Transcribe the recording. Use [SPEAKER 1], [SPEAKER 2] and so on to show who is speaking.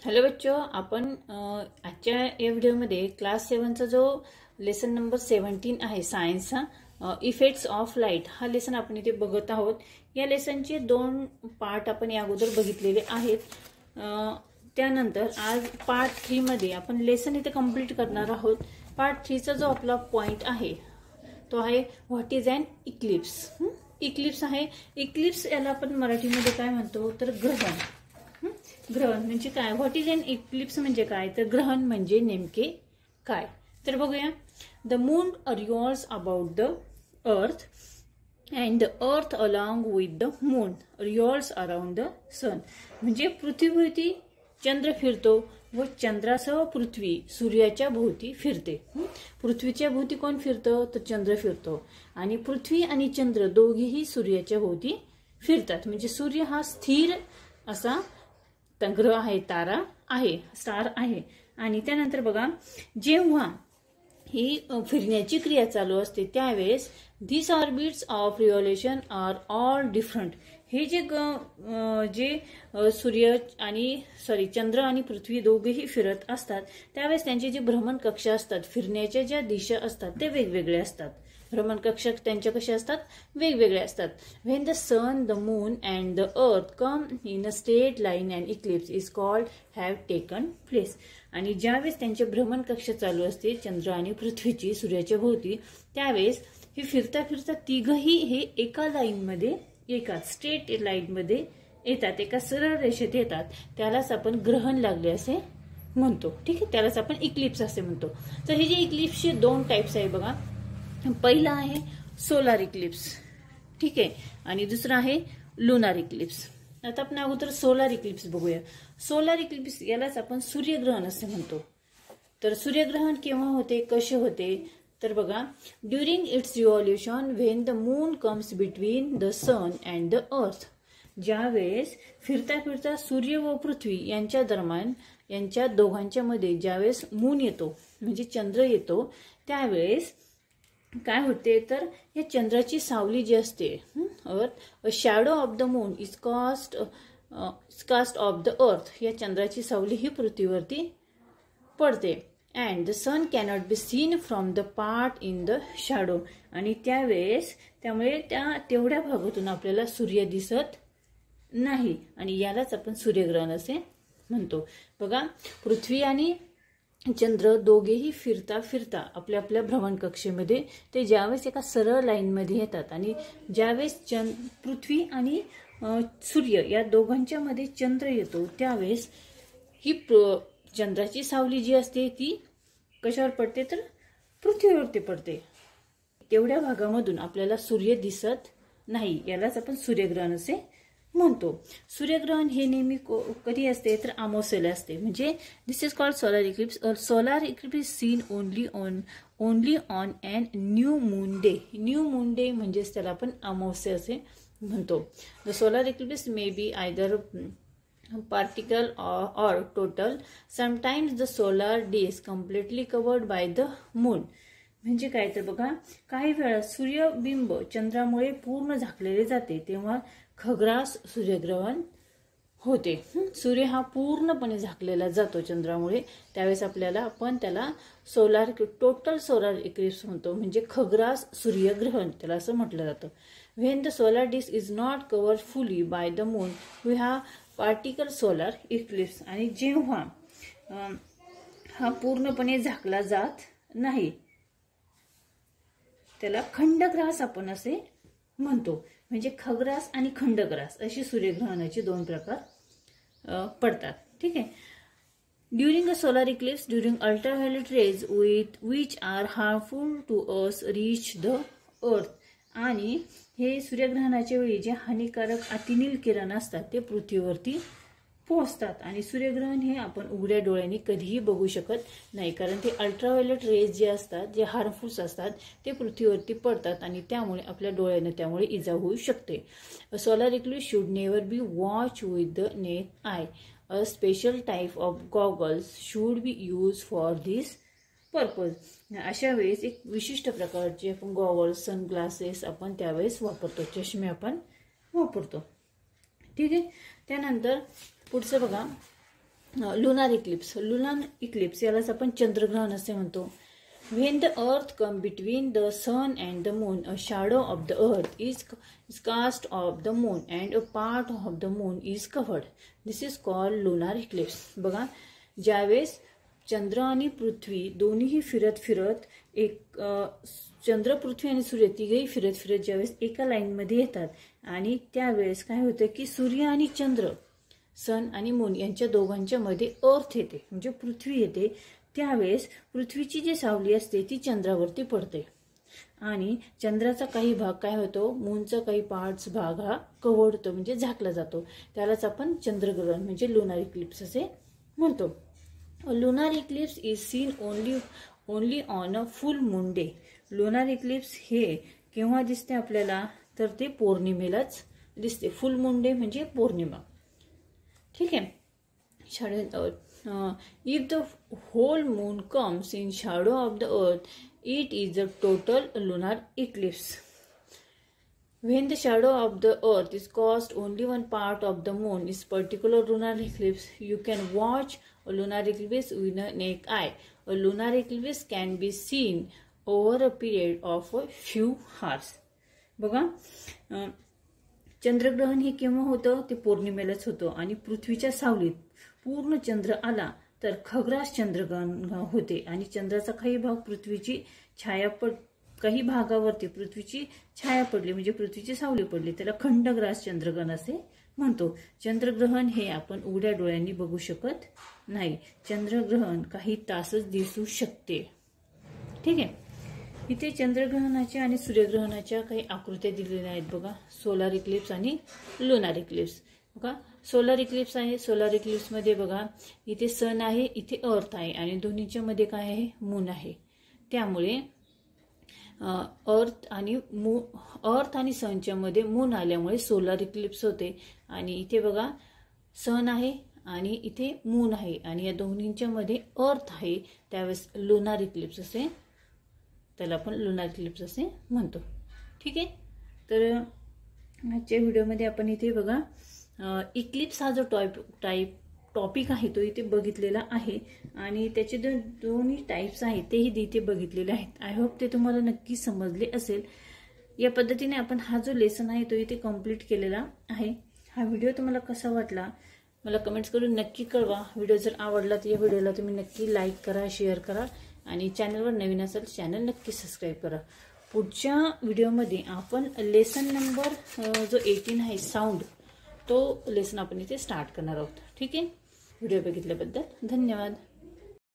[SPEAKER 1] Hello बच्चों, आपण आजच्या या व्हिडिओमध्ये क्लास 7चा जो लेसन नंबर 17 आहे सायन्सचा इफेक्ट्स ऑफ लाईट हा लेसन आपण इथे बघत आहोत। या लेसनचे दोन पार्ट आपण या अगोदर बघितलेले आहेत। त्यानंतर आज पार्ट 3 मध्ये आपण लेसन इथे कंप्लीट करणार आहोत। पार्ट 3 चा जो आपला पॉइंट आहे तो आहे what is an Eclipse. Eclipse आहे, इक्लिप्स याला आपण मराठीमध्ये काय म्हणतो तर ग्रहण। ग्रहण म्हणजे काय, व्हॉट इज एन इक्लिप्स म्हणजे काय तर ग्रहण म्हणजे नेमके काय तर बघूया। The moon revolves about the earth and the earth along with the moon revolves around the sun. म्हणजे पृथ्वीभोवती चंद्र फिरतो व चंद्रासह पृथ्वी सूर्याच्या भोवती फिरते। पृथ्वीच्या भोवती कोण फिरतं तर चंद्र फिरतो आणि पृथ्वी आणि चंद्र दोघेही सूर्याच्या भोवती फिरतात। म्हणजे सूर्य हा स्थिर असा ग्रह आहे, तारा आहे, स्टार आहे। आणि त्यानंतर बघा, जेव्हा ही फिरण्याची क्रिया चालू असते त्यावेळेस this orbits of revolution are all different. हे जे सूर्य आणि चंद्र आणि पृथ्वी दोघेही फिरत असतात त्यावेळेस त्यांचे जे भ्रमण कक्ष असतात, फिरण्याच्या ज्या दिशा असतात ते वेगवेगळे असतात। भ्रमण कक्ष त्यांच्या कसे असतात, वेगवेगळे असतात। When the sun, the moon and the earth come in a straight line and eclipse is called have taken place. आणि ज्यावेळेस त्यांचे भ्रमण कक्ष चालू असते चंद्र आणि पृथ्वीची सूर्याच्या भोवती त्यावेळेस हे फिरता फिरता तिघही हे एका लाईन मध्ये, एका स्ट्रेट लाईन मध्ये येतात, एका सरळ रेषेत येतात। त्यालाच आपण ग्रहण लागले असे म्हणतो। ठीक आहे, त्यालाच आपण इक्लिप्स असे म्हणतो। तर हे जे इक्लिप्सचे दोन टाइप्स आहे बघा, पहिला आहे सोलार इक्लिप्स, ठीक आहे, आणि दुसरा आहे लुनार इक्लिप्स। आता आपण अगोदर सोलार इक्लिप्स बघूया। सोलार इक्लिप्स यालाच आपण सूर्यग्रहण असे म्हणतो। तर सूर्यग्रहण केव्हा होते, कसे होते तर बघा, during its revolution when the moon comes between the sun and the earth. ज्यावेळेस फिरता फिरता सूर्य व पृथ्वी यांच्या दरम्यान, यांच्या दोघांच्या मध्ये ज्यावेळेस मून येतो म्हणजे चंद्र येतो त्यावेळेस काय होते तर या चंद्राची सावली जी असते, अर्थ, shadow of the moon is cast of the earth. या चंद्राची सावली ही पृथ्वीवरती पडते। And the sun cannot be seen from the part in the shadow. आणि त्यामुळे त्या तेवढ्या भागातून आपल्याला सूर्य दिसत नाही आणि यालाच आपण सूर्यग्रहण असे म्हणतो। बघा, पृथ्वी आणि चंद्र दोघेही फिरता फिरता आपल्या आपल्या भ्रमण कक्षेमध्ये ते ज्यावेळेस एका सरळ लाईन मध्ये येतात आणि ज्यावेळेस पृथ्वी आणि सूर्य या दोघांच्या मध्ये चंद्र येतो त्यावेळेस ही चंद्राची सावली जी असते ती कशावर पडते तर पृथ्वीवरती पडते। तेवढ्या भागामधून आपल्याला सूर्य दिसत नाही, यालाच आपण सूर्यग्रहण असे म्हणतो। सूर्यग्रहण हे नेहमी कधी असते तर अमावस्येला असते। म्हणजे this is called solar eclipse. Solar eclipse is seen only on an new moon day. New moon day म्हणजेच त्याला आपण अमावस्या असे म्हणतो। The solar eclipse may be either partial or total. Sometimes the solar day is completely covered by the moon. म्हणजे काय तर बघा, काही वेळा सूर्यबिंब चंद्रामुळे पूर्ण झाकलेले जाते तेव्हा खग्रास सूर्यग्रहण होते। सूर्य हा पूर्णपणे झाकलेला जातो चंद्रामुळे, त्यावेळेस आपण त्याला टोटल सोलार इक्लिप्स म्हणतो, म्हणजे खग्रास सूर्यग्रहण त्याला असं म्हटलं जातं। When the solar disc is not covered fully by the moon we have particle solar eclipse. आणि जेव्हा हा पूर्णपणे झाकला जात नाही त्याला खंडग्रास आपण असे म्हणतो। म्हणजे खग्रास आणि खंडग्रास अशी सूर्यग्रहणाचे दोन प्रकार पडतात। ठीक आहे, during a solar eclipse during ultraviolet rays which are harmful to us reach the earth. आणि हे सूर्यग्रहणाच्या वेळी जे हानिकारक अतिनील किरण असतात ते पृथ्वीवरती पोहोचतात आणि सूर्यग्रहण हे आपण उघड्या डोळ्यांनी कधीही बघू शकत नाही, कारण ते अल्ट्राव्हायोलेट रेज जे असतात, जे हार्मफुल असतात ते पृथ्वीवरती पडतात आणि त्यामुळे आपल्या डोळ्यांना त्यामुळे इजा होऊ शकते। Solar eclipse should never be watch with the naked eye. A special type of goggles should be use for this purpose. अशा वेळेस एक विशिष्ट प्रकारचे आपण गॉगल्स, सनग्लासेस आपण त्यावेळेस वापरतो, चष्मे आपण वापरतो। ठीक आहे, त्यानंतर पुढचं बघा, लुनार इक्लिप्स यालाच आपण चंद्रग्रहण असे म्हणतो. When the earth comes between the sun and the moon, a shadow of the earth is cast off the moon and a part of the moon is covered. This is called lunar eclipse. बघा, ज्यावेळेस चंद्र आणि पृथ्वी दोन्हीही फिरत एक चंद्र, पृथ्वी आणि सूर्य तिघेही फिरत ज्यावेळेस एका लाईनमध्ये येतात आणि त्यावेळेस काय होतं की सूर्य आणि चंद्र, सन आणि मून यांच्या दोघांच्या मध्ये अर्थ येते, म्हणजे पृथ्वी येते. त्यावेळेस पृथ्वीची जी सावली असते ती चंद्रावरती पडते आणि चंद्राचा काही भाग काय होतो, मूनचा काही भाग हा कव्हर होतो, म्हणजे झाकला जातो. त्यालाच आपण चंद्रग्रहण म्हणजे लुनार इक्लिप्स असे म्हणतो. Lunar Eclipse is seen only on a full moon day. Lunar Eclipse हे केव्हा दिसते आपल्याला, तर ते पौर्णिमेलाच दिसते. फुल मून डे म्हणजे पौर्णिमा. ठीक आहे. If the whole moon comes in shadow of the earth, it is a total lunar eclipse. When the shadow of the earth is cast only one part of the moon is particular lunar eclipse. You can watch a lunar eclipse with a naked eye. A lunar eclipse can be seen over a period of a few hours. बघा, चंद्रग्रहण हे केव्हा होतं, ते पौर्णिमेलाच होतं आणि पृथ्वीच्या सावलीत पूर्ण चंद्र आला तर खग्रास चंद्रग्रहण होते आणि चंद्राचा काही भाग पृथ्वीची छाया काही भागावरती पृथ्वीची छाया पडली, म्हणजे पृथ्वीची सावली पडली, त्याला खंडग्रास चंद्रग्रहण असे म्हणतो. चंद्रग्रहण हे आपण उघड्या डोळ्यांनी बघू शकत नाही. चंद्रग्रहण काही तासच दिसू शकते. ठीक आहे. इथे चंद्रग्रहणाच्या आणि सूर्यग्रहणाच्या काही आकृत्या दिलेल्या आहेत बघा, सोलार इक्लिप्स आणि लुनार इक्लिप्स. बघा, सोलार इक्लिप्स आहे. सोलार इक्लिप्स मध्ये बघा, इथे सन आहे, इथे अर्थ आहे आणि दोन्हीच्या मध्ये काय आहे, मून आहे. त्यामुळे अर्थ आणि सनच्या मध्ये मून आल्यामुळे सोलार इक्लिप्स होते. आणि इथे बघा सन आहे आणि इथे मून आहे आणि या दोन्हींच्या मध्ये अर्थ आहे, त्यावेळेस लुनार इक्लिप्स असे, त्याला आपण लुनार इक्लिप्स असे म्हणतो. ठीक आहे. तर आजच्या व्हिडिओमध्ये आपण इथे बघा इक्लिप्स हा जो टॉपिक आहे तो इथे बघितलेला आहे आणि त्याचे दोन्ही टाइप्स आहेत तेही इथे बघितलेले आहेत. आय होप ते तुम्हाला नक्की समजले असेल. या पद्धतीने आपण हा जो लेसन आहे तो इथे कंप्लीट केलेला आहे. हा व्हिडिओ तुम्हाला कसा वाटला मला कमेंट्स करून नक्की कळवा. व्हिडिओ जर आवडला तर या व्हिडिओला तुम्ही नक्की लाईक करा, शेअर करा आणि चॅनलवर नवीन असेल चॅनल नक्की सबस्क्राईब करा. पुढच्या व्हिडिओमध्ये आपण लेसन नंबर जो 18 आहे साऊंड, तो लेसन आपण इथे स्टार्ट करणार आहोत. ठीक आहे. व्हिडिओ बघितल्याबद्दल धन्यवाद.